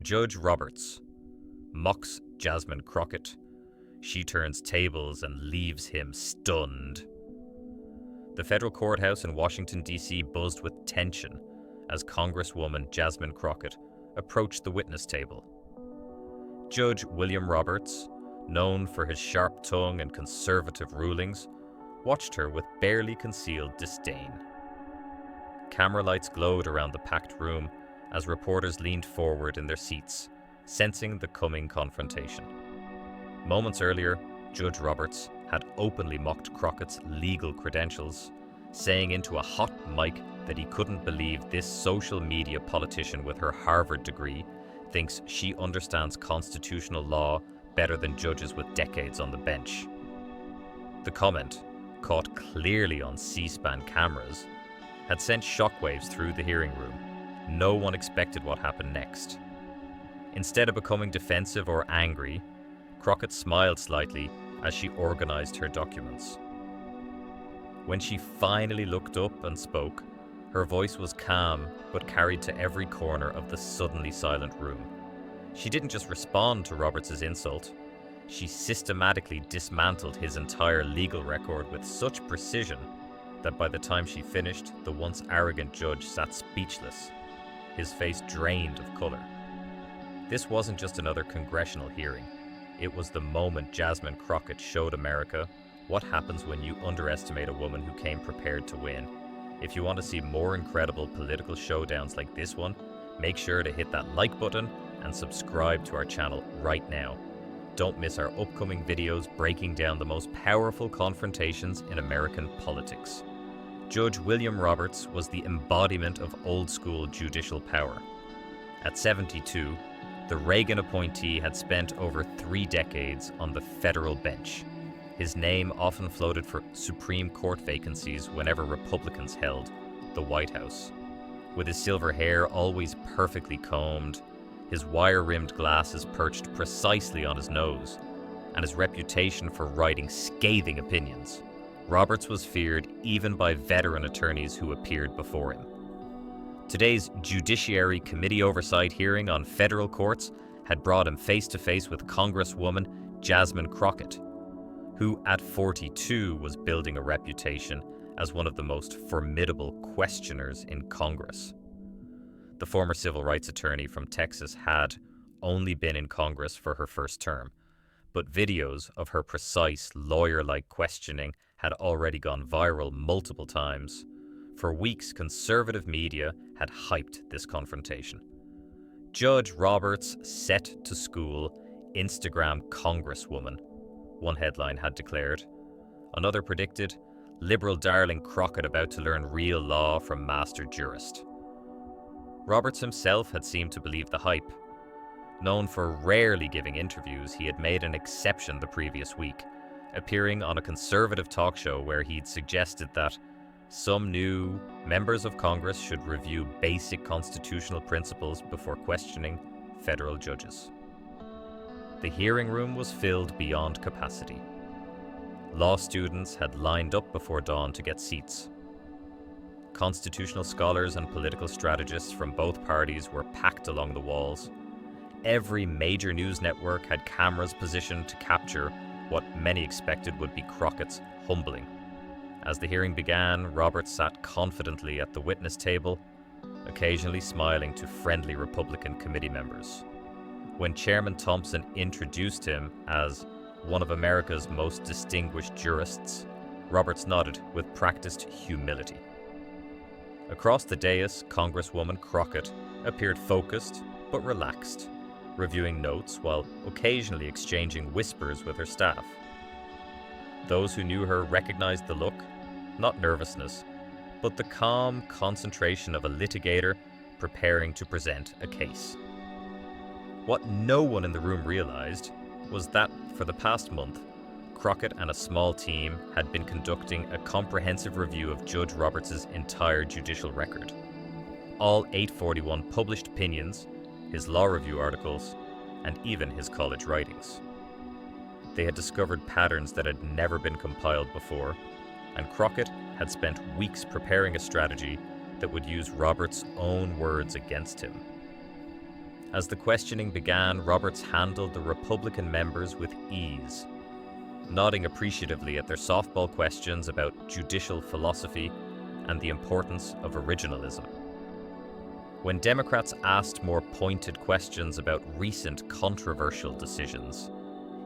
Judge Roberts. Mocks Jasmine Crockett. She turns tables and leaves him stunned. The federal courthouse in Washington, D.C. buzzed with tension as Congresswoman Jasmine Crockett approached the witness table. Judge William Roberts, known for his sharp tongue and conservative rulings, watched her with barely concealed disdain. Camera lights glowed around the packed room as reporters leaned forward in their seats, sensing the coming confrontation. Moments earlier, Judge Roberts had openly mocked Crockett's legal credentials, saying into a hot mic that he couldn't believe this social media politician with her Harvard degree thinks she understands constitutional law better than judges with decades on the bench. The comment, caught clearly on C-SPAN cameras, had sent shockwaves through the hearing room. No one expected what happened next. Instead of becoming defensive or angry, Crockett smiled slightly as she organized her documents. When she finally looked up and spoke, her voice was calm but carried to every corner of the suddenly silent room. She didn't just respond to Roberts' insult, she systematically dismantled his entire legal record with such precision that by the time she finished, the once arrogant judge sat speechless, his face drained of color. This wasn't just another congressional hearing. It was the moment Jasmine Crockett showed America what happens when you underestimate a woman who came prepared to win. If you want to see more incredible political showdowns like this one, make sure to hit that like button and subscribe to our channel right now. Don't miss our upcoming videos breaking down the most powerful confrontations in American politics. Judge William Roberts was the embodiment of old-school judicial power. At 72, the Reagan appointee had spent over 3 decades on the federal bench. His name often floated for Supreme Court vacancies whenever Republicans held the White House. With his silver hair always perfectly combed, his wire-rimmed glasses perched precisely on his nose, and his reputation for writing scathing opinions, Roberts was feared even by veteran attorneys who appeared before him. Today's Judiciary Committee oversight hearing on federal courts had brought him face-to-face with Congresswoman Jasmine Crockett, who at 42 was building a reputation as one of the most formidable questioners in Congress. The former civil rights attorney from Texas had only been in Congress for her first term, but videos of her precise, lawyer-like questioning had already gone viral multiple times. For weeks, conservative media had hyped this confrontation. Judge Roberts set to school Instagram Congresswoman, one headline had declared. Another predicted, liberal darling Crockett about to learn real law from master jurist. Roberts himself had seemed to believe the hype. Known for rarely giving interviews, he had made an exception the previous week, appearing on a conservative talk show where he'd suggested that some new members of Congress should review basic constitutional principles before questioning federal judges. The hearing room was filled beyond capacity. Law students had lined up before dawn to get seats. Constitutional scholars and political strategists from both parties were packed along the walls. Every major news network had cameras positioned to capture what many expected would be Crockett's humbling. As the hearing began, Roberts sat confidently at the witness table, occasionally smiling to friendly Republican committee members. When Chairman Thompson introduced him as one of America's most distinguished jurists, Roberts nodded with practiced humility. Across the dais, Congresswoman Crockett appeared focused but relaxed, reviewing notes while occasionally exchanging whispers with her staff. Those who knew her recognized the look, not nervousness, but the calm concentration of a litigator preparing to present a case. What no one in the room realized was that for the past month, Crockett and a small team had been conducting a comprehensive review of Judge Roberts' entire judicial record. All 841 published opinions, his law review articles, and even his college writings. They had discovered patterns that had never been compiled before, and Crockett had spent weeks preparing a strategy that would use Roberts' own words against him. As the questioning began, Roberts handled the Republican members with ease, nodding appreciatively at their softball questions about judicial philosophy and the importance of originalism. When Democrats asked more pointed questions about recent controversial decisions,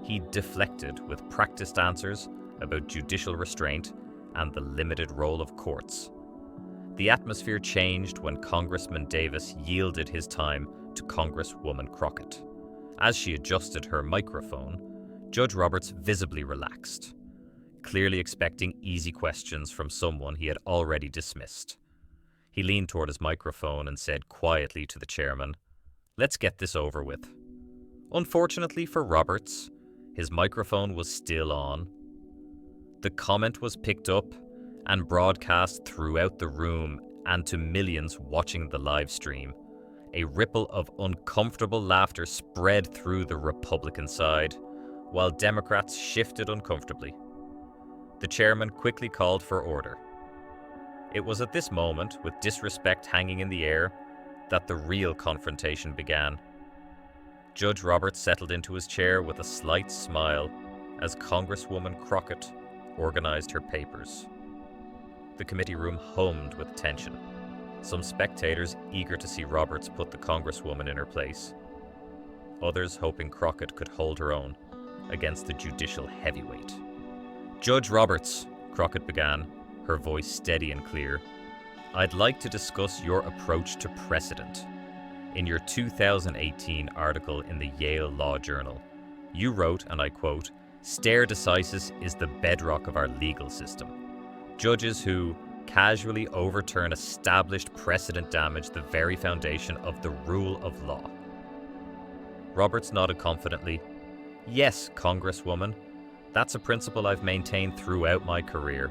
he deflected with practiced answers about judicial restraint and the limited role of courts. The atmosphere changed when Congressman Davis yielded his time to Congresswoman Crockett. As she adjusted her microphone, Judge Roberts visibly relaxed, clearly expecting easy questions from someone he had already dismissed. He leaned toward his microphone and said quietly to the chairman, "Let's get this over with." Unfortunately for Roberts, his microphone was still on. The comment was picked up and broadcast throughout the room and to millions watching the live stream. A ripple of uncomfortable laughter spread through the Republican side, while Democrats shifted uncomfortably. The chairman quickly called for order. It was at this moment, with disrespect hanging in the air, that the real confrontation began. Judge Roberts settled into his chair with a slight smile as Congresswoman Crockett organized her papers. The committee room hummed with tension, some spectators eager to see Roberts put the Congresswoman in her place, others hoping Crockett could hold her own against the judicial heavyweight. "Judge Roberts," Crockett began, her voice steady and clear, "I'd like to discuss your approach to precedent. In your 2018 article in the Yale Law Journal, you wrote, and I quote, 'Stare decisis is the bedrock of our legal system. Judges who casually overturn established precedent damage the very foundation of the rule of law.'" Roberts nodded confidently. "Yes, Congresswoman, that's a principle I've maintained throughout my career."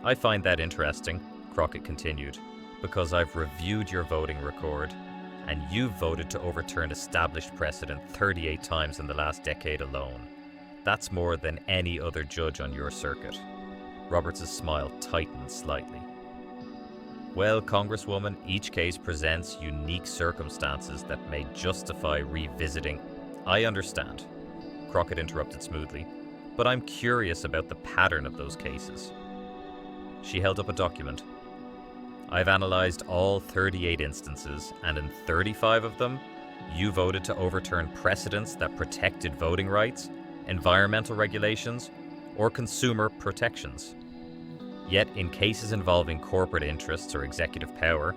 "I find that interesting," Crockett continued, "because I've reviewed your voting record, and you've voted to overturn established precedent 38 times in the last decade alone. That's more than any other judge on your circuit." Roberts' smile tightened slightly. "Well, Congresswoman, each case presents unique circumstances that may justify revisiting." "I understand," Crockett interrupted smoothly, "but I'm curious about the pattern of those cases." She held up a document. "I've analyzed all 38 instances, and in 35 of them, you voted to overturn precedents that protected voting rights, environmental regulations, or consumer protections. Yet, in cases involving corporate interests or executive power,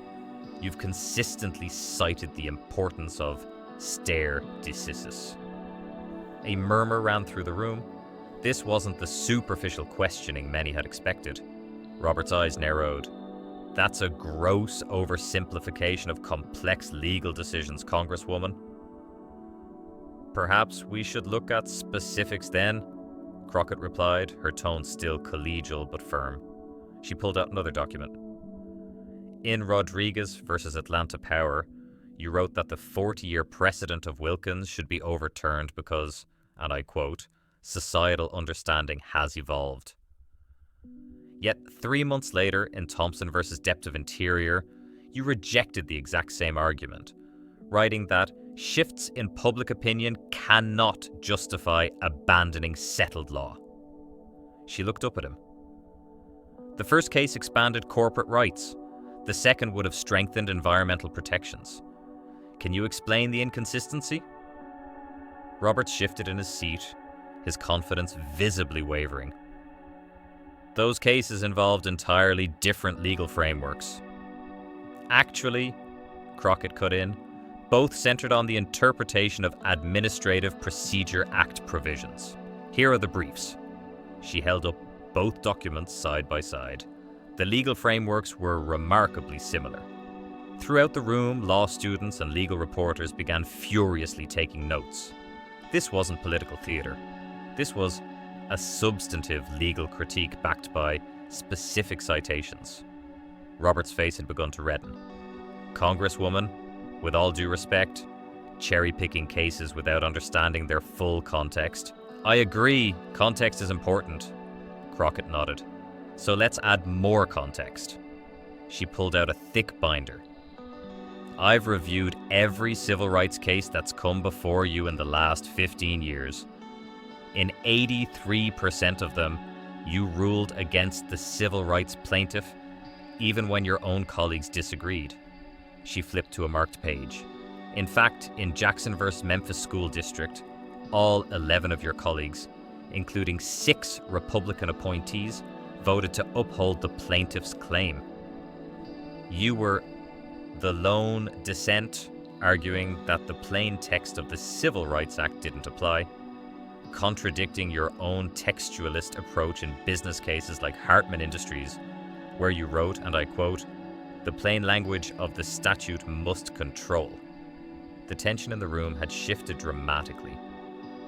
you've consistently cited the importance of stare decisis." A murmur ran through the room. This wasn't the superficial questioning many had expected. Robert's eyes narrowed. "That's a gross oversimplification of complex legal decisions, Congresswoman." "Perhaps we should look at specifics then," Crockett replied, her tone still collegial but firm. She pulled out another document. "In Rodriguez versus Atlanta Power, you wrote that the 40-year precedent of Wilkins should be overturned because, and I quote, 'societal understanding has evolved.' Yet 3 months later, in Thompson versus Depth of Interior, you rejected the exact same argument, writing that shifts in public opinion cannot justify abandoning settled law." She looked up at him. "The first case expanded corporate rights. The second would have strengthened environmental protections. Can you explain the inconsistency?" Roberts shifted in his seat, his confidence visibly wavering. "Those cases involved entirely different legal frameworks." "Actually," Crockett cut in, "both centered on the interpretation of Administrative Procedure Act provisions. Here are the briefs." She held up both documents side by side. The legal frameworks were remarkably similar. Throughout the room, law students and legal reporters began furiously taking notes. This wasn't political theater. This was a substantive legal critique backed by specific citations. Robert's face had begun to redden. "Congresswoman, with all due respect, cherry-picking cases without understanding their full context." "I agree, context is important," Crockett nodded. "So let's add more context." She pulled out a thick binder. I've reviewed every civil rights case that's come before you in the last 15 years. In 83% of them, you ruled against the civil rights plaintiff, even when your own colleagues disagreed. She flipped to a marked page. In fact, in Jackson vs. Memphis School District, all 11 of your colleagues, including 6 Republican appointees, voted to uphold the plaintiff's claim. You were the lone dissent, arguing that the plain text of the Civil Rights Act didn't apply, contradicting your own textualist approach in business cases like Hartman Industries, where you wrote, and I quote, "The plain language of the statute must control." The tension in the room had shifted dramatically.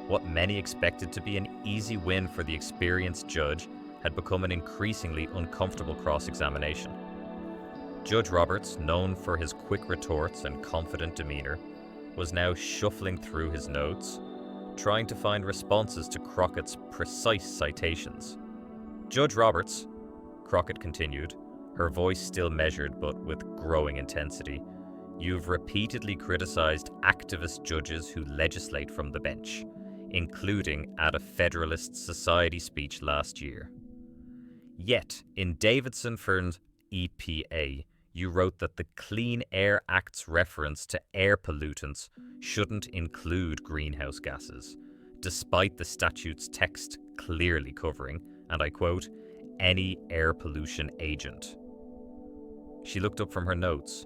What many expected to be an easy win for the experienced judge had become an increasingly uncomfortable cross-examination. Judge Roberts, known for his quick retorts and confident demeanor, was now shuffling through his notes, trying to find responses to Crockett's precise citations. "Judge Roberts," Crockett continued, her voice still measured but with growing intensity, "you've repeatedly criticized activist judges who legislate from the bench, including at a Federalist Society speech last year. Yet, in Davidson v. EPA, you wrote that the Clean Air Act's reference to air pollutants shouldn't include greenhouse gases, despite the statute's text clearly covering, and I quote, "any air pollution agent." She looked up from her notes.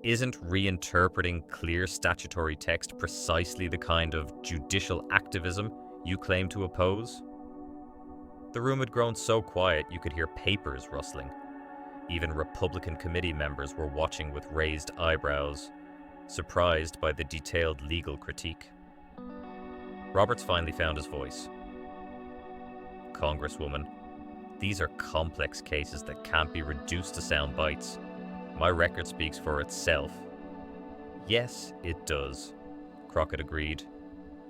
Isn't reinterpreting clear statutory text precisely the kind of judicial activism you claim to oppose? The room had grown so quiet you could hear papers rustling. Even Republican committee members were watching with raised eyebrows, surprised by the detailed legal critique. Roberts finally found his voice. "Congresswoman, these are complex cases that can't be reduced to sound bites. My record speaks for itself." "Yes, it does," Crockett agreed,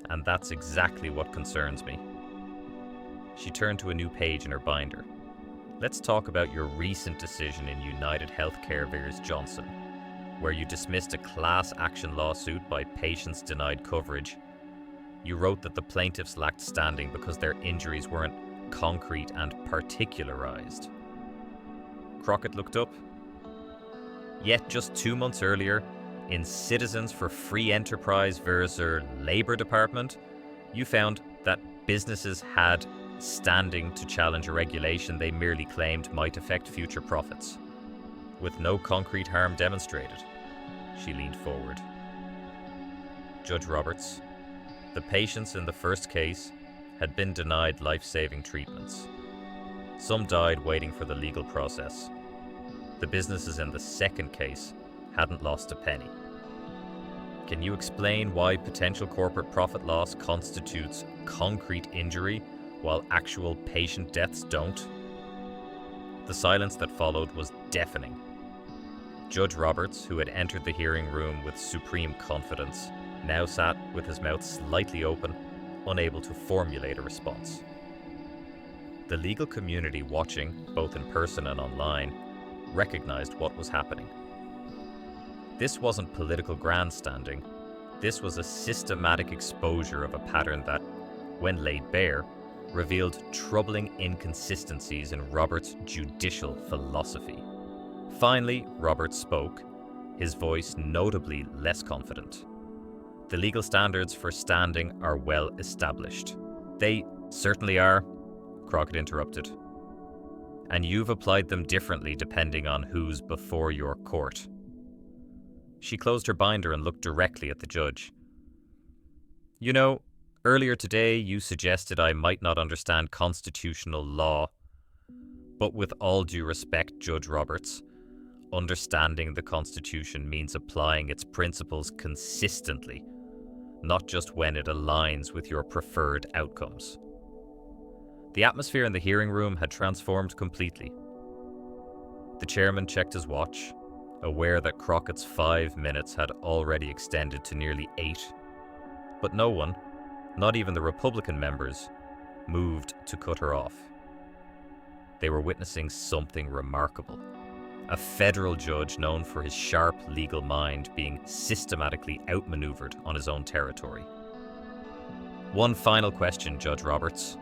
"and that's exactly what concerns me." She turned to a new page in her binder. "Let's talk about your recent decision in United Healthcare vs. Johnson, where you dismissed a class action lawsuit by patients denied coverage. You wrote that the plaintiffs lacked standing because their injuries weren't concrete and particularized." Crockett looked up. "Yet just 2 months earlier, in Citizens for Free Enterprise vs. Labor Department, you found that businesses had standing to challenge a regulation they merely claimed might affect future profits, with no concrete harm demonstrated." She leaned forward. "Judge Roberts, the patients in the first case had been denied life-saving treatments. Some died waiting for the legal process. The businesses in the second case hadn't lost a penny. Can you explain why potential corporate profit loss constitutes concrete injury while actual patient deaths don't?" The silence that followed was deafening. Judge Roberts, who had entered the hearing room with supreme confidence, now sat with his mouth slightly open, unable to formulate a response. The legal community watching, both in person and online, recognized what was happening. This wasn't political grandstanding. This was a systematic exposure of a pattern that, when laid bare, revealed troubling inconsistencies in Roberts' judicial philosophy. Finally, Roberts spoke, his voice notably less confident. "The legal standards for standing are well established." "They certainly are," Crockett interrupted. "And you've applied them differently depending on who's before your court." She closed her binder and looked directly at the judge. "You know, earlier today you suggested I might not understand constitutional law. But with all due respect, Judge Roberts, understanding the Constitution means applying its principles consistently, not just when it aligns with your preferred outcomes." The atmosphere in the hearing room had transformed completely. The chairman checked his watch, aware that Crockett's 5 minutes had already extended to nearly 8. But no one, not even the Republican members, moved to cut her off. They were witnessing something remarkable, a federal judge known for his sharp legal mind being systematically outmaneuvered on his own territory. "One final question, Judge Roberts,"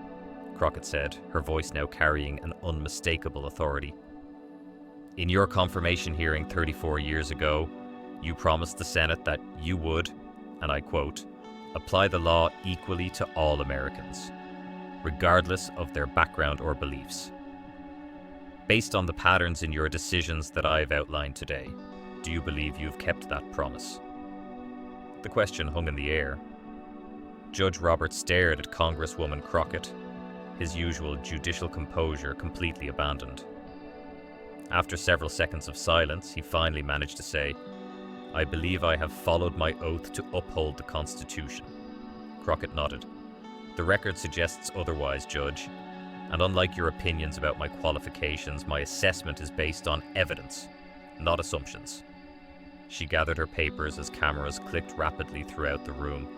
Crockett said, her voice now carrying an unmistakable authority. "In your confirmation hearing 34 years ago, you promised the Senate that you would, and I quote, apply the law equally to all Americans, regardless of their background or beliefs. Based on the patterns in your decisions that I've outlined today, do you believe you've kept that promise?" The question hung in the air. Judge Roberts stared at Congresswoman Crockett, his usual judicial composure completely abandoned. After several seconds of silence, he finally managed to say, "I believe I have followed my oath to uphold the Constitution." Crockett nodded. "The record suggests otherwise, Judge, and unlike your opinions about my qualifications, my assessment is based on evidence, not assumptions." She gathered her papers as cameras clicked rapidly throughout the room.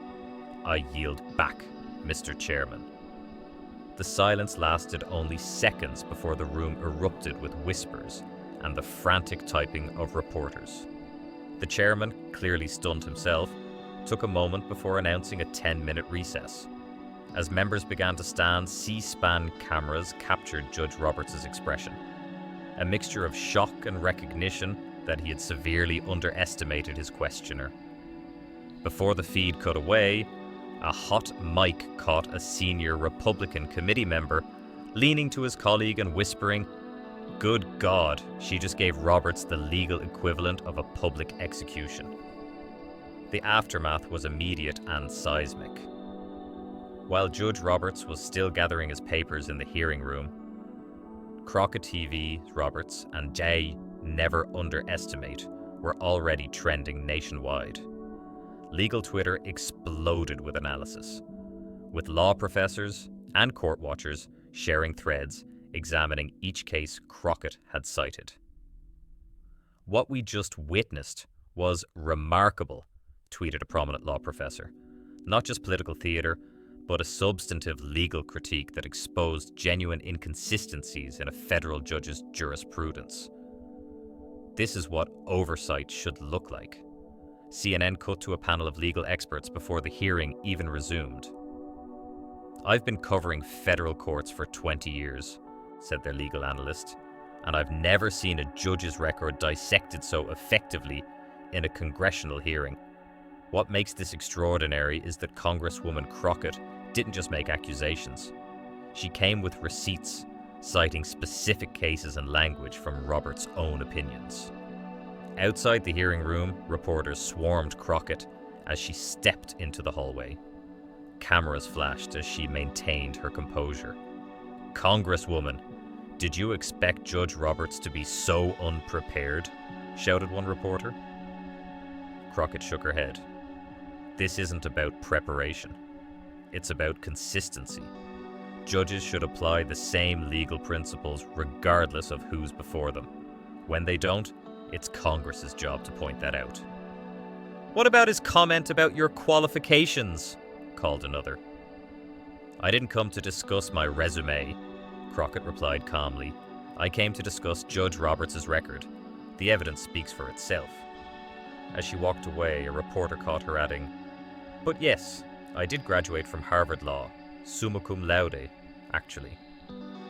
"I yield back, Mr. Chairman." The silence lasted only seconds before the room erupted with whispers and the frantic typing of reporters. The chairman, clearly stunned himself, took a moment before announcing a 10-minute recess. As members began to stand, C-SPAN cameras captured Judge Roberts' expression, a mixture of shock and recognition that he had severely underestimated his questioner. Before the feed cut away, a hot mic caught a senior Republican committee member leaning to his colleague and whispering, "Good God, she just gave Roberts the legal equivalent of a public execution." The aftermath was immediate and seismic. While Judge Roberts was still gathering his papers in the hearing room, Crockett TV, Roberts, and Jay Never Underestimate were already trending nationwide. Legal Twitter exploded with analysis, with law professors and court watchers sharing threads examining each case Crockett had cited. "What we just witnessed was remarkable," tweeted a prominent law professor. "Not just political theater, but a substantive legal critique that exposed genuine inconsistencies in a federal judge's jurisprudence. This is what oversight should look like." CNN cut to a panel of legal experts before the hearing even resumed. "I've been covering federal courts for 20 years, said their legal analyst, "and I've never seen a judge's record dissected so effectively in a congressional hearing. What makes this extraordinary is that Congresswoman Crockett didn't just make accusations. She came with receipts, citing specific cases and language from Roberts' own opinions." Outside the hearing room, reporters swarmed Crockett as she stepped into the hallway. Cameras flashed as she maintained her composure. "Congresswoman, did you expect Judge Roberts to be so unprepared?" shouted one reporter. Crockett shook her head. "This isn't about preparation. It's about consistency. Judges should apply the same legal principles regardless of who's before them. When they don't, it's Congress's job to point that out." "What about his comment about your qualifications?" called another. "I didn't come to discuss my resume," Crockett replied calmly. "I came to discuss Judge Roberts' record. The evidence speaks for itself." As she walked away, a reporter caught her adding, "But yes, I did graduate from Harvard Law, summa cum laude, actually."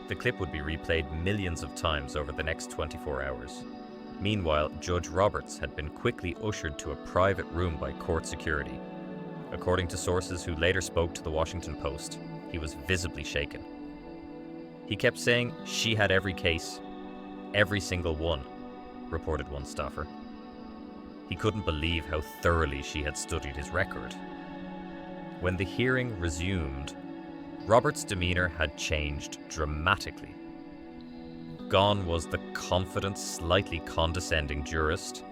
The clip would be replayed millions of times over the next 24 hours. Meanwhile, Judge Roberts had been quickly ushered to a private room by court security. According to sources who later spoke to the Washington Post, he was visibly shaken. He kept saying she had every case, every single one, reported one staffer. He couldn't believe how thoroughly she had studied his record. When the hearing resumed, Roberts' demeanor had changed dramatically. Gone was the confident, slightly condescending jurist.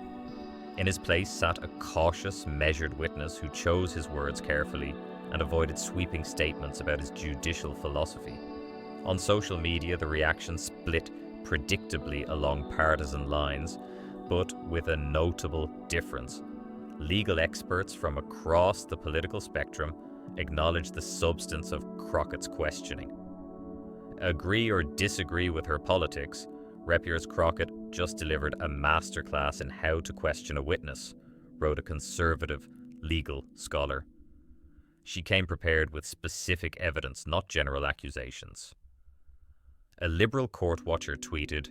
In his place sat a cautious, measured witness who chose his words carefully and avoided sweeping statements about his judicial philosophy. On social media, the reaction split predictably along partisan lines, but with a notable difference. Legal experts from across the political spectrum acknowledged the substance of Crockett's questioning. Agree or disagree with her politics, Rep. Crockett just delivered a masterclass in how to question a witness, wrote a conservative legal scholar. She came prepared with specific evidence, not general accusations. A liberal court watcher tweeted,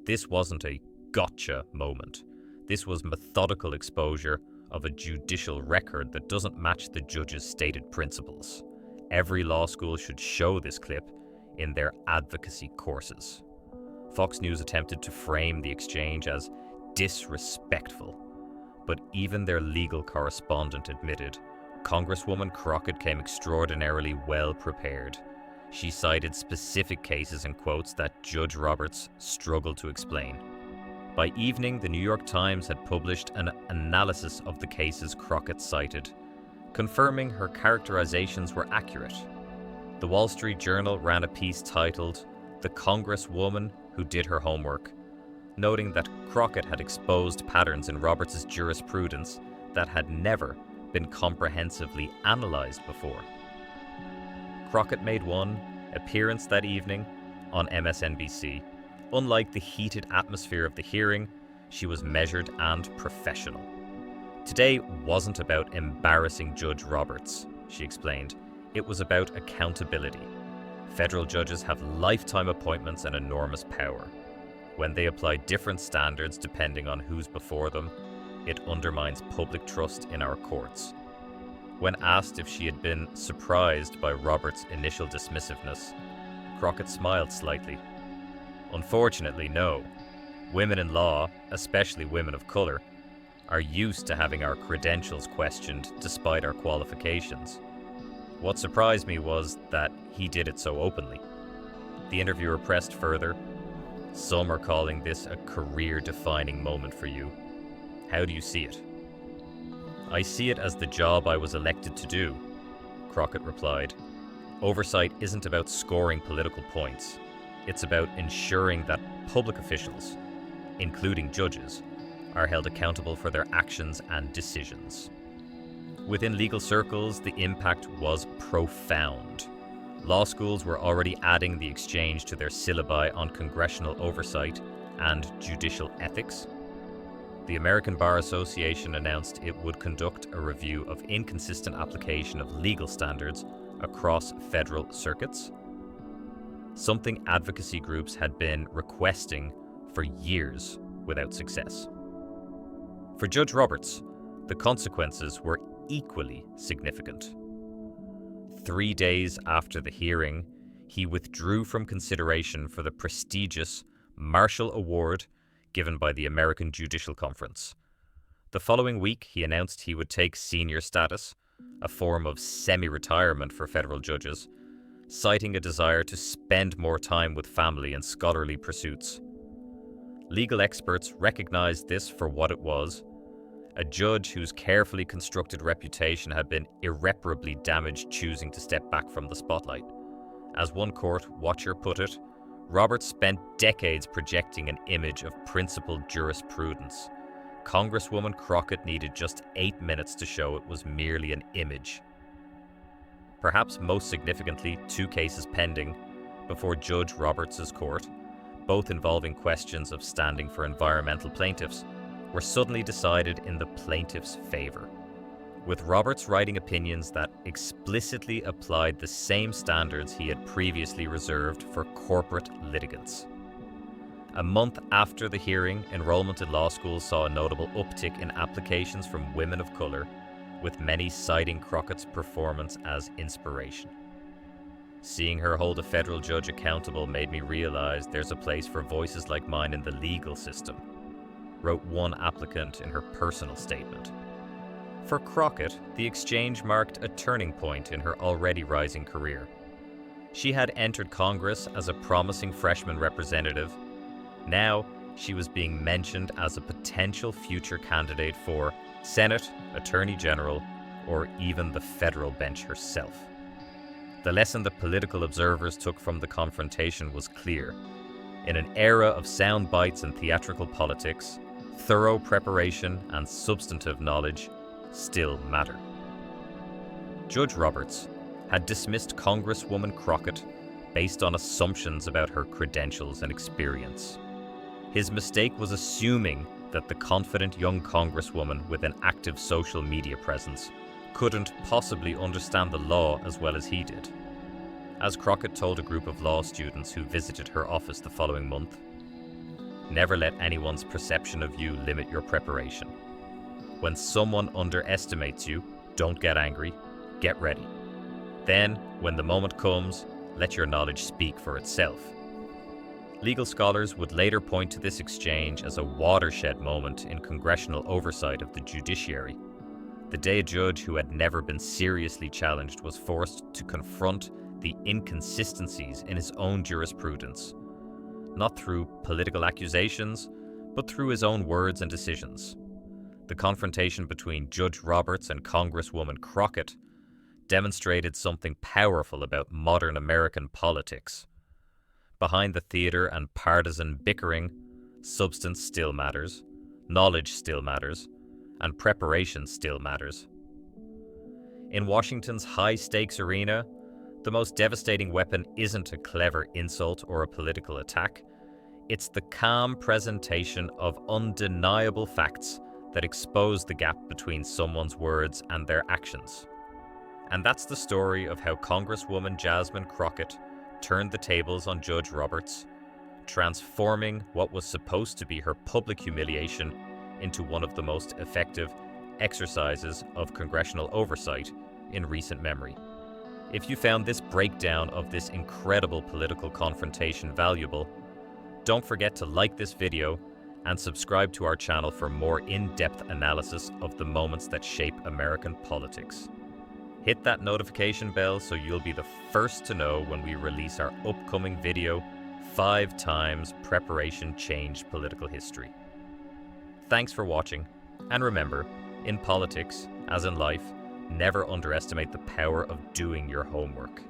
"This wasn't a gotcha moment. This was methodical exposure of a judicial record that doesn't match the judge's stated principles. Every law school should show this clip in their advocacy courses." Fox News attempted to frame the exchange as disrespectful, but even their legal correspondent admitted Congresswoman Crockett came extraordinarily well prepared. She cited specific cases and quotes that Judge Roberts struggled to explain. By evening, the New York Times had published an analysis of the cases Crockett cited, confirming her characterizations were accurate. The Wall Street Journal ran a piece titled "The Congresswoman Who Did Her Homework," noting that Crockett had exposed patterns in Roberts' jurisprudence that had never been comprehensively analyzed before. Crockett made one appearance that evening on MSNBC. Unlike the heated atmosphere of the hearing, she was measured and professional. "Today wasn't about embarrassing Judge Roberts," she explained. "It was about accountability. Federal judges have lifetime appointments and enormous power. When they apply different standards depending on who's before them, it undermines public trust in our courts." When asked if she had been surprised by Roberts' initial dismissiveness, Crockett smiled slightly. "Unfortunately, no. Women in law, especially women of color, are used to having our credentials questioned despite our qualifications. What surprised me was that he did it so openly." The interviewer pressed further. "Some are calling this a career-defining moment for you. How do you see it?" "I see it as the job I was elected to do," Crockett replied. "Oversight isn't about scoring political points. It's about ensuring that public officials, including judges, are held accountable for their actions and decisions." Within legal circles, the impact was profound. Law schools were already adding the exchange to their syllabi on congressional oversight and judicial ethics. The American Bar Association announced it would conduct a review of inconsistent application of legal standards across federal circuits, something advocacy groups had been requesting for years without success. For Judge Roberts, the consequences were equally significant. 3 days after the hearing, he withdrew from consideration for the prestigious Marshall Award given by the American Judicial Conference. The following week, he announced he would take senior status, a form of semi-retirement for federal judges, citing a desire to spend more time with family and scholarly pursuits. Legal experts recognized this for what it was: a judge whose carefully constructed reputation had been irreparably damaged choosing to step back from the spotlight. As one court watcher put it, Roberts spent decades projecting an image of principled jurisprudence. Congresswoman Crockett needed just 8 minutes to show it was merely an image. Perhaps most significantly, 2 cases pending before Judge Roberts' court, both involving questions of standing for environmental plaintiffs, were suddenly decided in the plaintiffs' favor, with Roberts writing opinions that explicitly applied the same standards he had previously reserved for corporate litigants. A month after the hearing, enrollment in law schools saw a notable uptick in applications from women of color, with many citing Crockett's performance as inspiration. "Seeing her hold a federal judge accountable made me realize there's a place for voices like mine in the legal system," wrote one applicant in her personal statement. For Crockett, the exchange marked a turning point in her already rising career. She had entered Congress as a promising freshman representative. Now, she was being mentioned as a potential future candidate for Senate, Attorney General, or even the federal bench herself. The lesson that political observers took from the confrontation was clear. In an era of sound bites and theatrical politics, thorough preparation and substantive knowledge still matter. Judge Roberts had dismissed Congresswoman Crockett based on assumptions about her credentials and experience. His mistake was assuming that the confident young Congresswoman with an active social media presence couldn't possibly understand the law as well as he did. As Crockett told a group of law students who visited her office the following month, "Never let anyone's perception of you limit your preparation. When someone underestimates you, don't get angry, get ready. Then, when the moment comes, let your knowledge speak for itself." Legal scholars would later point to this exchange as a watershed moment in congressional oversight of the judiciary, the day a judge who had never been seriously challenged was forced to confront the inconsistencies in his own jurisprudence, not through political accusations, but through his own words and decisions. The confrontation between Judge Roberts and Congresswoman Crockett demonstrated something powerful about modern American politics. Behind the theater and partisan bickering, substance still matters, knowledge still matters, and preparation still matters. In Washington's high-stakes arena, the most devastating weapon isn't a clever insult or a political attack. It's the calm presentation of undeniable facts that expose the gap between someone's words and their actions. And that's the story of how Congresswoman Jasmine Crockett turned the tables on Judge Roberts, transforming what was supposed to be her public humiliation into one of the most effective exercises of congressional oversight in recent memory. If you found this breakdown of this incredible political confrontation valuable, don't forget to like this video and subscribe to our channel for more in-depth analysis of the moments that shape American politics. Hit that notification bell so you'll be the first to know when we release our upcoming video, 5 times Preparation Changed Political History. Thanks for watching, and remember, in politics, as in life, never underestimate the power of doing your homework.